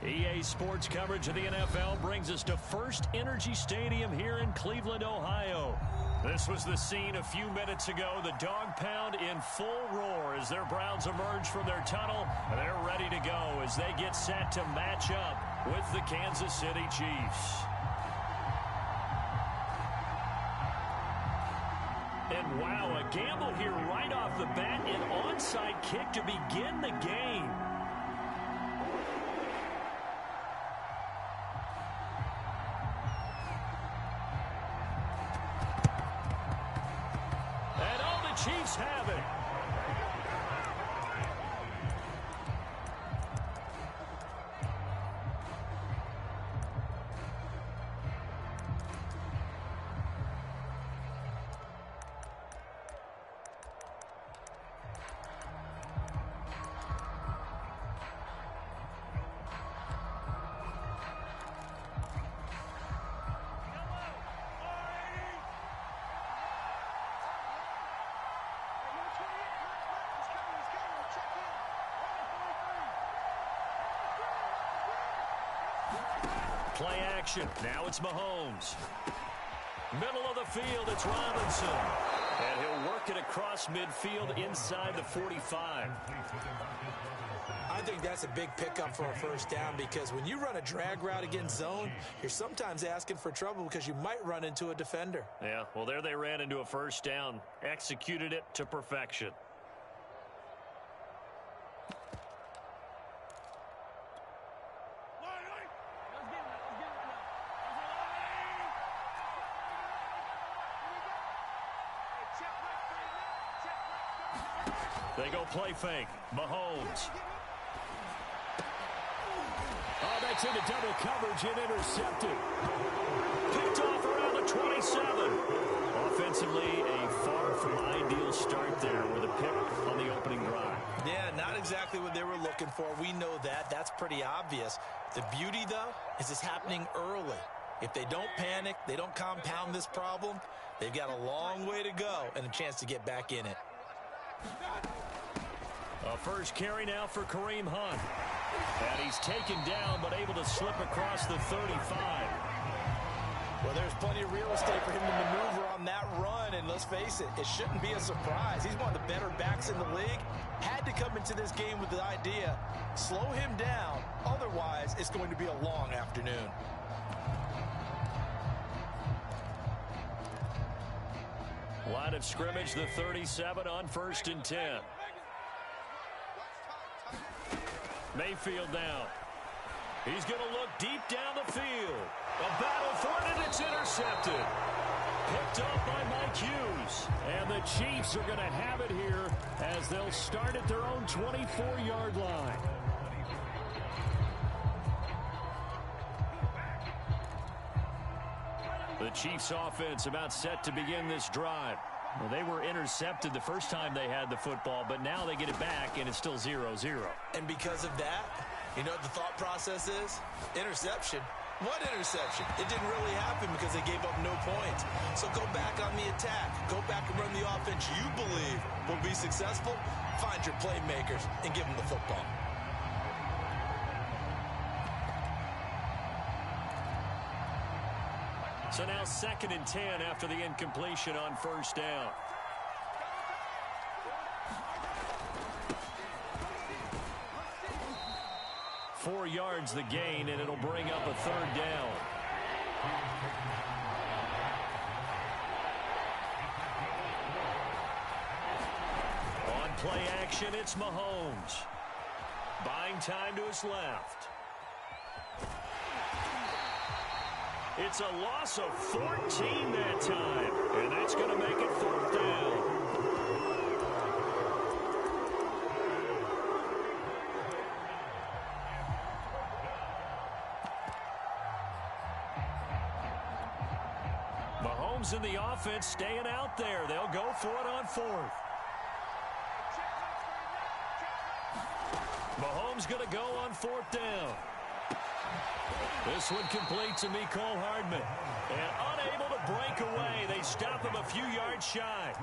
EA Sports coverage of the NFL brings us to First Energy Stadium here in Cleveland, Ohio. This was the scene a few minutes ago. The dog pound in full roar as their Browns emerge from their tunnel. They're ready to go as they get set to match up with the Kansas City Chiefs. And wow, a gamble here right off the bat. An onside kick to begin the game. Chiefs have it. Play action. Now it's Mahomes. Middle of the field, it's Robinson. And he'll work it across midfield inside the 45. I think that's a big pickup for a first down because when you run a drag route against zone, you're sometimes asking for trouble because you might run into a defender. Yeah, well, there they ran into a first down. Executed it to perfection. They go play fake. Mahomes. Oh, that's into double coverage and intercepted. Picked off around the 27. Offensively, a far from ideal start there with a pick on the opening drive. Yeah, not exactly what they were looking for. We know that. That's pretty obvious. The beauty, though, is it's happening early. If they don't panic, they don't compound this problem, they've got a long way to go and a chance to get back in it. A first carry now for Kareem Hunt. And he's taken down but able to slip across the 35. Well, there's plenty of real estate for him to maneuver on that run. And let's face it, it shouldn't be a surprise. He's one of the better backs in the league. Had to come into this game with the idea, slow him down. Otherwise, it's going to be a long afternoon. Line of scrimmage, the 37 on 1st and 10. Mayfield now. He's going to look deep down the field. A battle for it, and it's intercepted. Picked up by Mike Hughes. And the Chiefs are going to have it here as they'll start at their own 24-yard line. The Chiefs offense about set to begin this drive. Well, they were intercepted the first time they had the football, but now they get it back, and it's still 0-0. And because of that, you know what the thought process is? Interception. What interception? It didn't really happen because they gave up no points. So go back on the attack. Go back and run the offense you believe will be successful. Find your playmakers and give them the football. So now 2nd and 10 after the incompletion on 1st down. Four yards the gain, and it'll bring up a 3rd down. On play action, it's Mahomes. Buying time to his left. It's a loss of 14 that time, and that's going to make it 4th down. Mahomes and the offense staying out there. They'll go for it on 4th. Mahomes going to go on 4th down. This one complete to Mecole Hardman. And unable to break away. They stop him a few yards shy.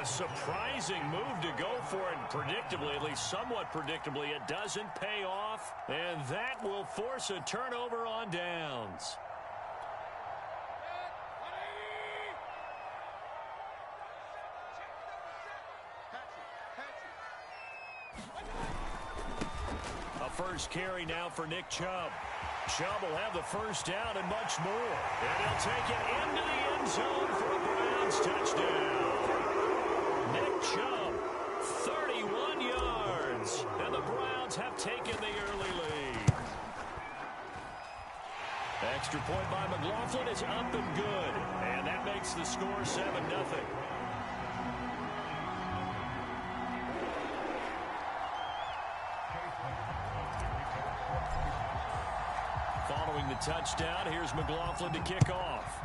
A surprising move to go for it. Predictably, at least somewhat predictably, it doesn't pay off. And that will force a turnover on downs. A first carry now for Nick Chubb. Chubb will have the first down and much more. And he'll take it into the end zone for a Browns touchdown. Nick Chubb, 31 yards. And the Browns have taken the early lead. Extra point by McLaughlin is up and good. And that makes the score 7-0. Following the touchdown, here's McLaughlin to kick off.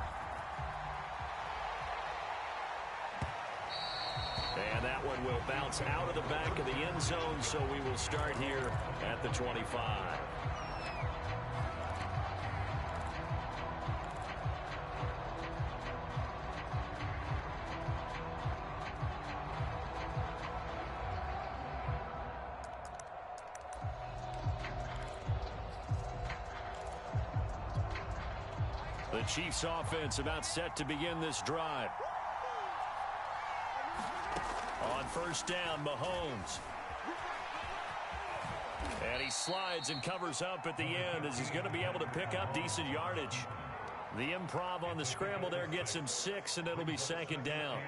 And that one will bounce out of the back of the end zone, so we will start here at the 25. The Chiefs offense about set to begin this drive. On first down, Mahomes. And he slides and covers up at the end as he's going to be able to pick up decent yardage. The improv on the scramble there gets him 6, and it'll be second down.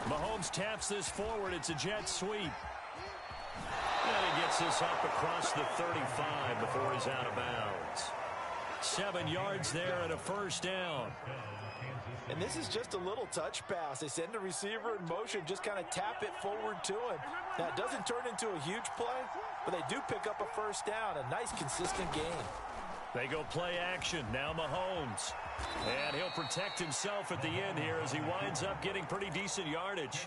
Mahomes taps this forward. It's a jet sweep. And he gets this up across the 35 before he's out of bounds. 7 yards there and a first down. And this is just a little touch pass. They send the receiver in motion, just kind of tap it forward to him. Now, it doesn't turn into a huge play, but they do pick up a first down. A nice, consistent gain. They go play action. Now Mahomes. And he'll protect himself at the end here as he winds up getting pretty decent yardage.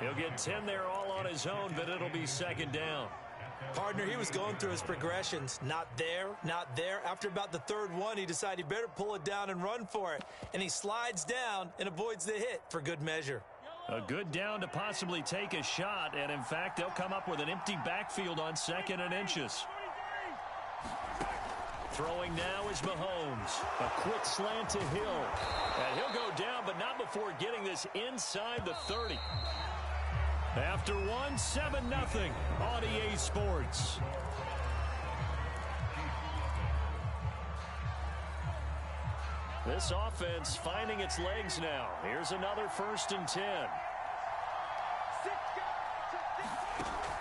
He'll get 10 there all on his own, but it'll be second down. Partner, he was going through his progressions. Not there, not there. After about the third one, he decided he better pull it down and run for it. And he slides down and avoids the hit for good measure. A good down to possibly take a shot. And, in fact, they'll come up with an empty backfield on 2nd and inches. Throwing now is Mahomes. A quick slant to Hill. And he'll go down, but not before getting this inside the 30. After one, 7-0 on EA Sports. This offense finding its legs now. Here's another 1st and 10.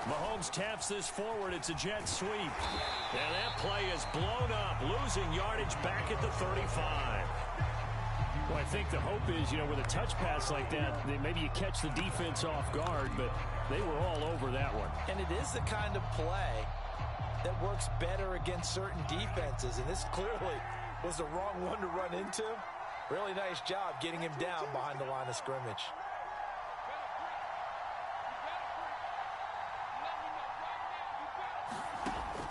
Mahomes taps this forward. It's a jet sweep. And that play is blown up, losing yardage back at the 35. Well, I think the hope is, with a touch pass like that, maybe you catch the defense off guard, but they were all over that one. And it is the kind of play that works better against certain defenses, and this clearly was the wrong one to run into. Really nice job getting him down behind the line of scrimmage.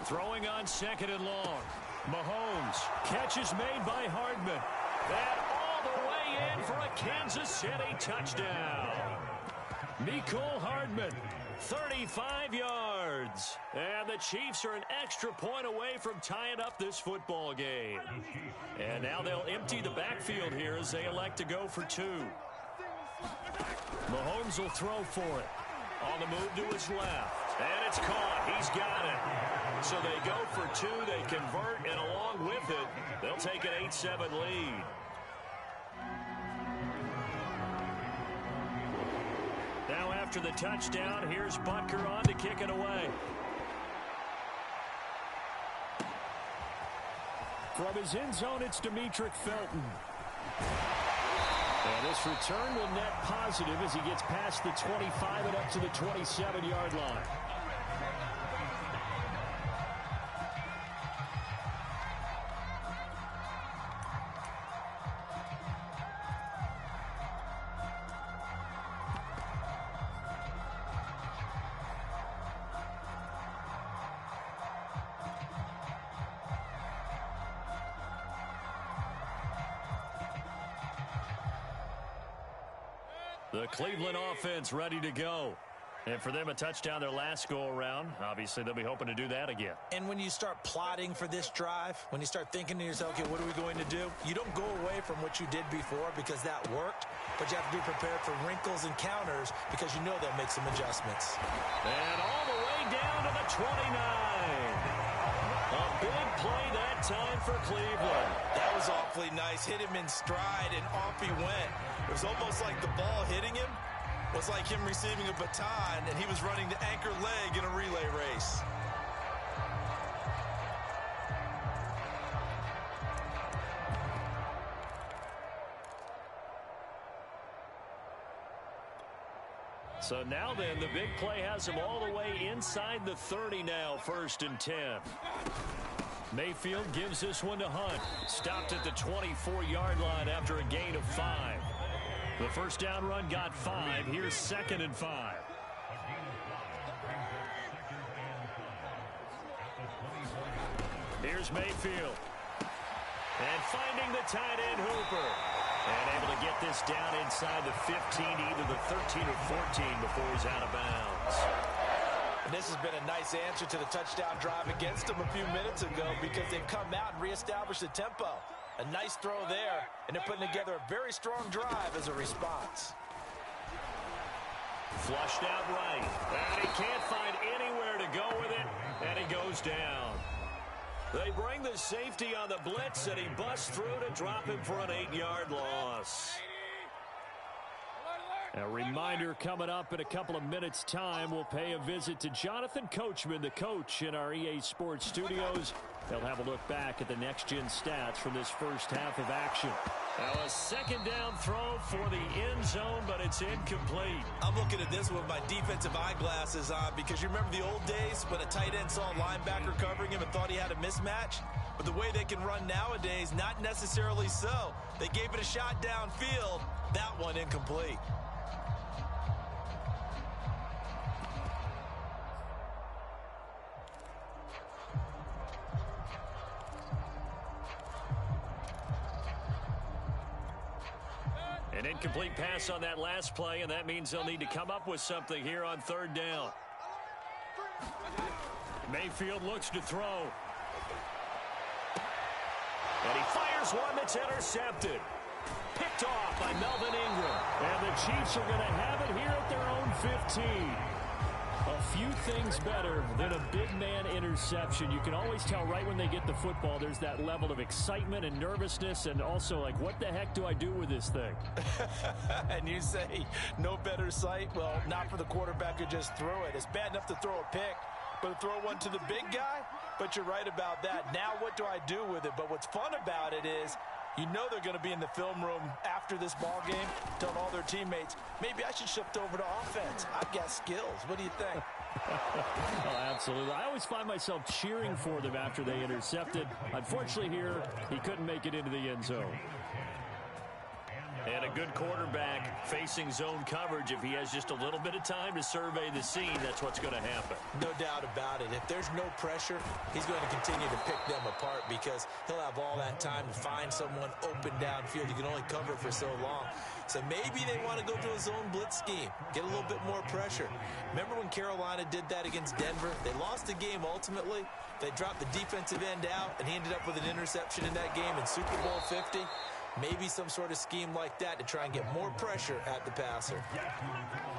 Throwing on 2nd and long. Mahomes. Catch is made by Hardman. And all the way in for a Kansas City touchdown. Mecole Hardman, 35 yards. And the Chiefs are an extra point away from tying up this football game. And now they'll empty the backfield here as they elect to go for 2. Mahomes will throw for it. On the move to his left. And it's caught. He's got it. So they go for 2. They convert, and along with it, they'll take an 8-7 lead. Now after the touchdown, here's Butker on to kick it away. From his end zone, it's Demetric Felton. And this return will net positive as he gets past the 25 and up to the 27-yard line. The Cleveland offense ready to go. And for them, a touchdown their last go-around. Obviously, they'll be hoping to do that again. And when you start plotting for this drive, when you start thinking to yourself, okay, what are we going to do? You don't go away from what you did before because that worked, but you have to be prepared for wrinkles and counters because you know they'll make some adjustments. And all the way down to the 29. A big play that time for Cleveland. That was awfully nice. Hit him in stride, and off he went. It was almost like the ball hitting him was like him receiving a baton, and he was running the anchor leg in a relay race. So now then, the big play has him all the way inside the 30 now, 1st and 10. Mayfield gives this one to Hunt. Stopped at the 24-yard line after a gain of 5. The first down run got 5. Here's 2nd and 5. Here's Mayfield. And finding the tight end Hooper. And able to get this down inside the 15, either the 13 or 14 before he's out of bounds. And this has been a nice answer to the touchdown drive against them a few minutes ago because they've come out and reestablished the tempo. A nice throw there, and they're putting together a very strong drive as a response. Flushed out right. And he can't find anywhere to go with it, and he goes down. They bring the safety on the blitz, and he busts through to drop him for an 8-yard loss. A reminder coming up in a couple of minutes' time. We'll pay a visit to Jonathan Coachman, the coach in our EA Sports studios. They'll have a look back at the next-gen stats from this first half of action. Now a second down throw for the end zone, but it's incomplete. I'm looking at this with my defensive eyeglasses on because you remember the old days when a tight end saw a linebacker covering him and thought he had a mismatch? But the way they can run nowadays, not necessarily so. They gave it a shot downfield. That one incomplete. An incomplete pass on that last play, and that means they'll need to come up with something here on 3rd down. Mayfield looks to throw. And he fires one that's intercepted. Picked off by Melvin Ingram. And the Chiefs are going to have it here at their own 15. A few things better than a big man interception. You can always tell right when they get the football, there's that level of excitement and nervousness, and also like, what the heck do I do with this thing? And you say no better sight? Well, not for the quarterback who just threw it. It's bad enough to throw a pick, but to throw one to the big guy? But you're right about that. Now what do I do with it? But what's fun about it is you know they're going to be in the film room after this ball game telling all their teammates, maybe I should shift over to offense. I've got skills. What do you think? Oh, absolutely. I always find myself cheering for them after they intercepted. Unfortunately here, he couldn't make it into the end zone. And a good quarterback facing zone coverage, if he has just a little bit of time to survey the scene, that's what's going to happen. No doubt about it. If there's no pressure, he's going to continue to pick them apart because he'll have all that time to find someone open downfield. You can only cover for so long. So maybe they want to go to a zone blitz scheme, get a little bit more pressure. Remember when Carolina did that against Denver? They lost the game ultimately. They dropped the defensive end out, and he ended up with an interception in that game in Super Bowl 50. Maybe some sort of scheme like that to try and get more pressure at the passer.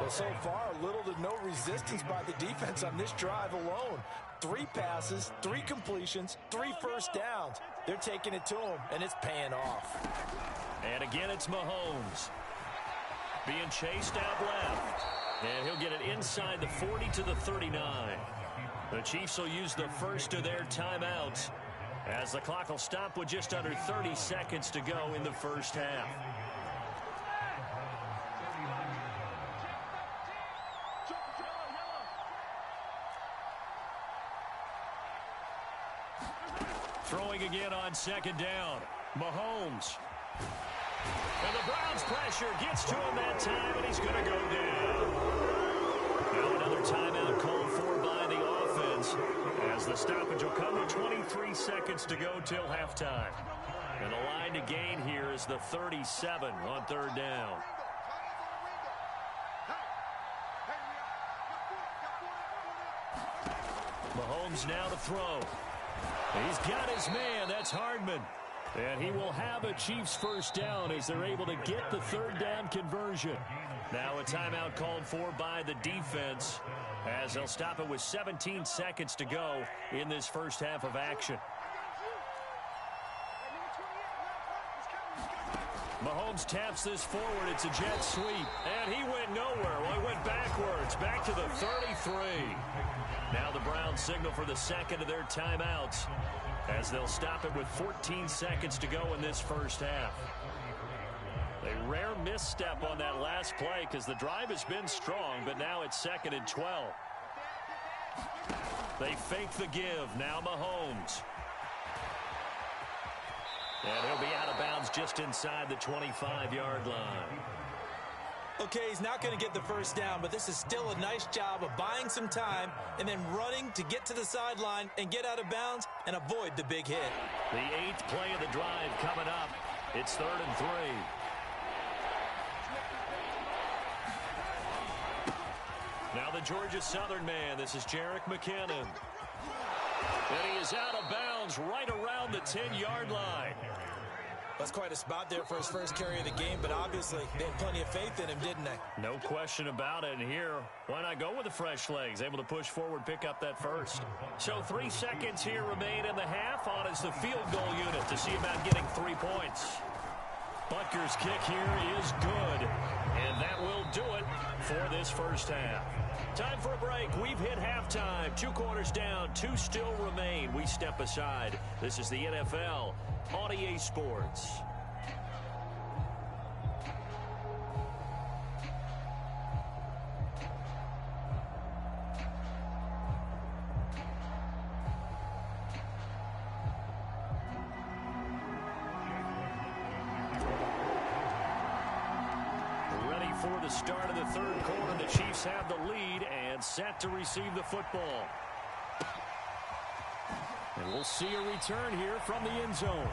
Well, so far, little to no resistance by the defense on this drive alone. 3 passes, 3 completions, 3 first downs. They're taking it to him, and it's paying off. And again, it's Mahomes. Being chased out left. And he'll get it inside the 40 to the 39. The Chiefs will use the first of their timeouts, as the clock will stop with just under 30 seconds to go in the first half. Throwing again on 2nd down. Mahomes. And the Browns pressure gets to him that time, and he's going to go down. Now another timeout called for by the offense, as the stoppage will come with 23 seconds to go till halftime. And the line to gain here is the 37 on 3rd down. Mahomes now to throw. He's got his man. That's Hardman. And he will have a Chiefs first down as they're able to get the third down conversion. Now a timeout called for by the defense as they'll stop it with 17 seconds to go in this first half of action. Mahomes taps this forward. It's a jet sweep. And he went nowhere. Well, he went backwards. Back to the 33. Now the Browns signal for the second of their timeouts as they'll stop it with 14 seconds to go in this first half. A rare misstep on that last play because the drive has been strong, but now it's 2nd and 12. They fake the give. Now Mahomes. And he'll be out of bounds just inside the 25-yard line. Okay, he's not going to get the first down, but this is still a nice job of buying some time and then running to get to the sideline and get out of bounds and avoid the big hit. The 8th play of the drive coming up. It's 3rd and 3. Now the Georgia Southern man. This is Jerick McKinnon. And he is out of bounds right around the 10-yard line. That's quite a spot there for his first carry of the game, but obviously they had plenty of faith in him, didn't they? No question about it. And here, why not go with the fresh legs? Able to push forward, pick up that first. So 3 seconds here remain in the half. On is the field goal unit to see about getting 3 points. Butker's kick here is good. And that will do it for this first half. Time for a break. We've hit halftime. 2 quarters down. 2 still remain. We step aside. This is the NFL on EA Sports. Ready for the start of the third quarter. The Chiefs have the lead and set to receive the football. And we'll see a return here from the end zone.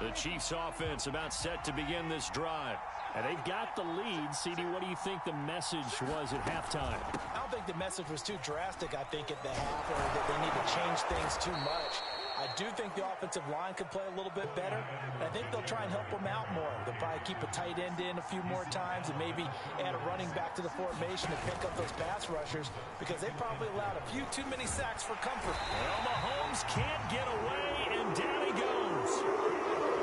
The Chiefs offense about set to begin this drive. And they've got the lead. CD, what do you think the message was at halftime? I don't think the message was too drastic, I think, at the half, or that they need to change things too much. I do think the offensive line could play a little bit better. And I think they'll try and help them out more. They'll probably keep a tight end in a few more times and maybe add a running back to the formation to pick up those pass rushers because they probably allowed a few too many sacks for comfort. Well, Mahomes can't get away, and down he goes.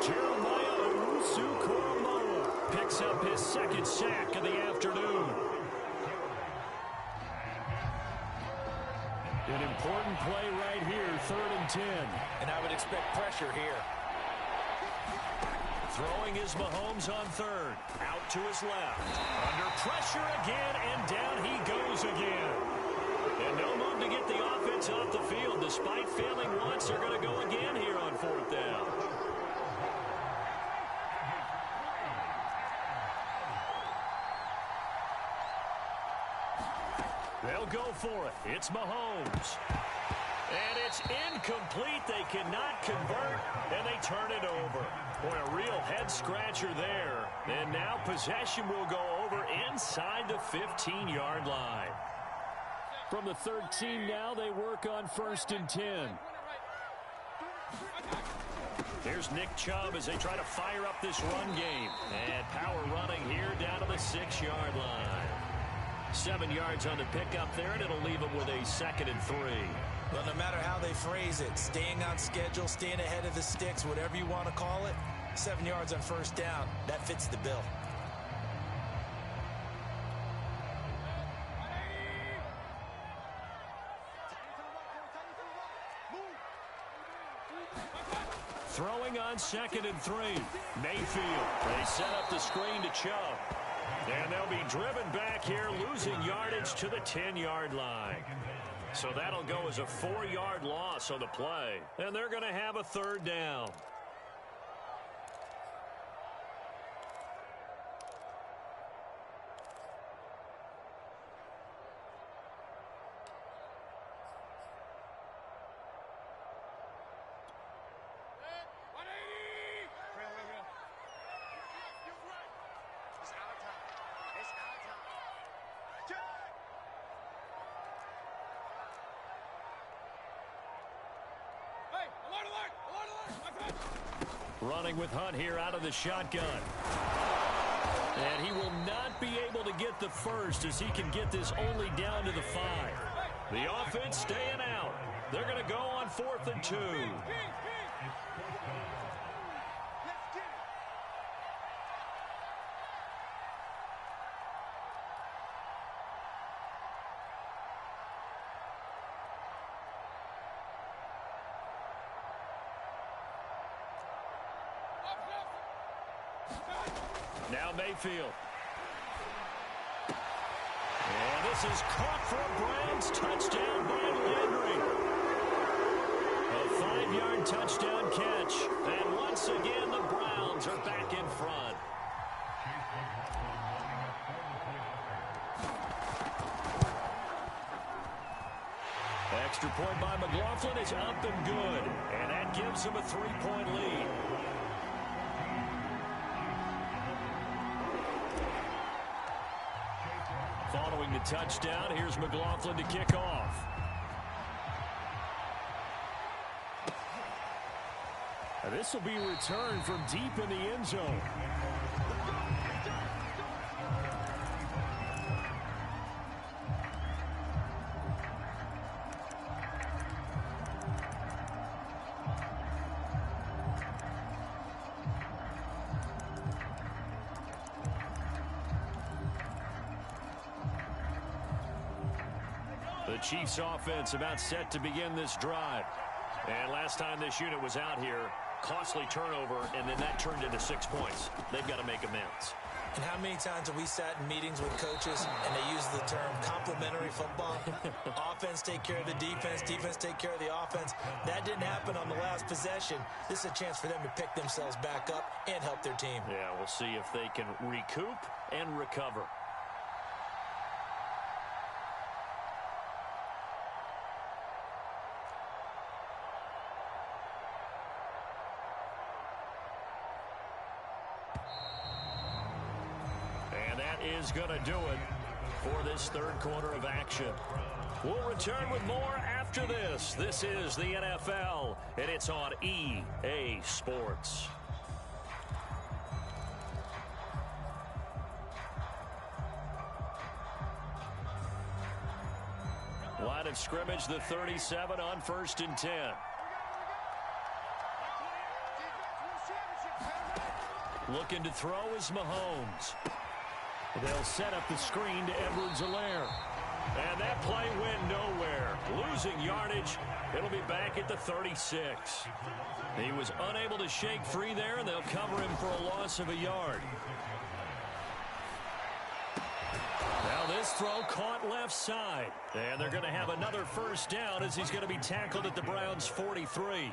Jeremiah Owusu-Koramoah picks up his 2nd sack of the afternoon. An important play right here, 3rd and 10. And I would expect pressure here. Throwing is Mahomes on 3rd. Out to his left. Under pressure again, and down he goes again. And no move to get the offense off the field. Despite failing once, they're going to go again here on 4th down. They'll go for it. It's Mahomes. And it's incomplete. They cannot convert, and they turn it over. Boy, a real head-scratcher there. And now possession will go over inside the 15-yard line. From the 13 now, they work on 1st and 10. Here's Nick Chubb as they try to fire up this run game. And power running here down to the 6-yard line. 7 yards on the pickup there, and it'll leave them with a 2nd and 3. Well, no matter how they phrase it, staying on schedule, staying ahead of the sticks, whatever you want to call it, 7 yards on 1st down, that fits the bill. Throwing on 2nd and 3. Mayfield. They set up the screen to Chubb. And they'll be driven back here, losing yardage to the 10-yard line. So that'll go as a 4-yard loss on the play. And they're going to have a 3rd down. Running with Hunt here out of the shotgun. And he will not be able to get the first as he can get this only down to the 5. The offense staying out. They're going to go on 4th and 2. Now Mayfield. And this is caught for a Browns touchdown by Landry. A 5-yard touchdown catch. And once again, the Browns are back in front. Extra point by McLaughlin is up and good. And that gives him a 3-point lead. Following the touchdown, here's McLaughlin to kick off. This will be returned from deep in the end zone. The Chiefs offense about set to begin this drive. And last time this unit was out here, costly turnover, and then that turned into 6 points. They've got to make amends. And how many times have we sat in meetings with coaches and they use the term complementary football? Offense take care of the defense, defense take care of the offense. That didn't happen on the last possession. This is a chance for them to pick themselves back up and help their team. Yeah, we'll see if they can recoup and recover. Is going to do it for this third quarter of action. We'll return with more after this. This is the NFL, and it's on EA Sports. Line of scrimmage, the 37 on 1st and 10. Looking to throw is Mahomes. They'll set up the screen to Edwards-Helaire. And that play went nowhere. Losing yardage. It'll be back at the 36. He was unable to shake free there, and they'll cover him for a loss of a yard. Now this throw caught left side. And they're going to have another first down as he's going to be tackled at the Browns' 43.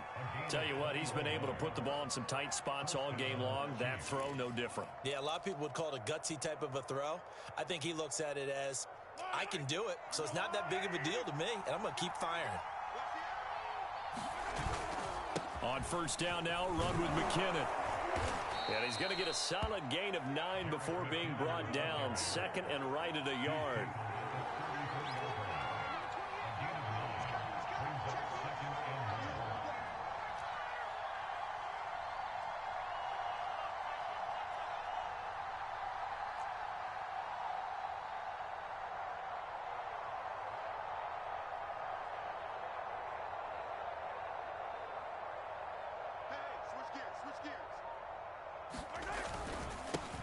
Tell you what, he's been able to put the ball in some tight spots all game long. That throw, no different. Yeah, a lot of people would call it a gutsy type of a throw. I think he looks at it as, I can do it, so it's not that big of a deal to me, and I'm going to keep firing. On first down now, run with McKinnon. And he's going to get a solid gain of 9 before being brought down. 2nd and right at a yard.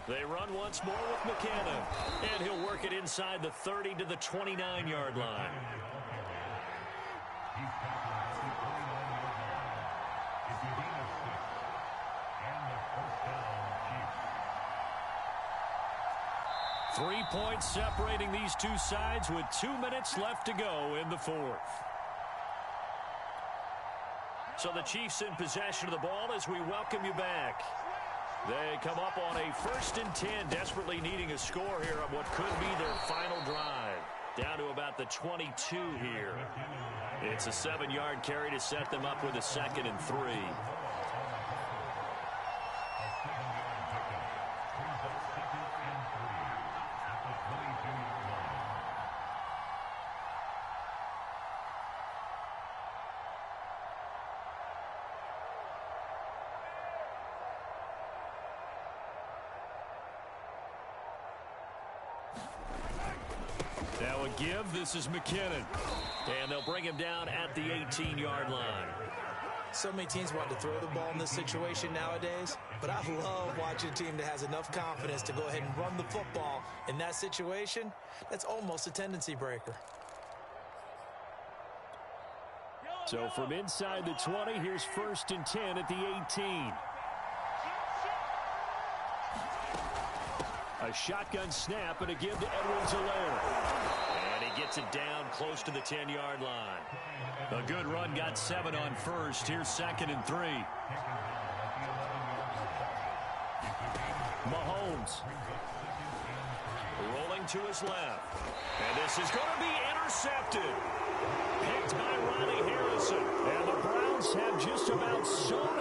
They run once more with McKinnon, and he'll work it inside the 30 to the 29-yard line. Three points separating these two sides with 2 minutes left to go in the fourth. So the Chiefs in possession of the ball as we welcome you back. They come up on a 1st and 10, desperately needing a score here on what could be their final drive. Down to about the 22 here. It's a 7-yard carry to set them up with a 2nd and 3. give. This is McKinnon. And they'll bring him down at the 18-yard line. So many teams want to throw the ball in this situation nowadays, but I love watching a team that has enough confidence to go ahead and run the football. In that situation, that's almost a tendency breaker. So from inside the 20, here's 1st and 10 at the 18. A shotgun snap and a give to Edwards-Helaire. And he gets it down close to the 10-yard line. A good run got 7 on first. Here's 2nd and 3. Mahomes. Rolling to his left. And this is going to be intercepted. Picked by Ronnie Harrison. And the Browns have just about sewn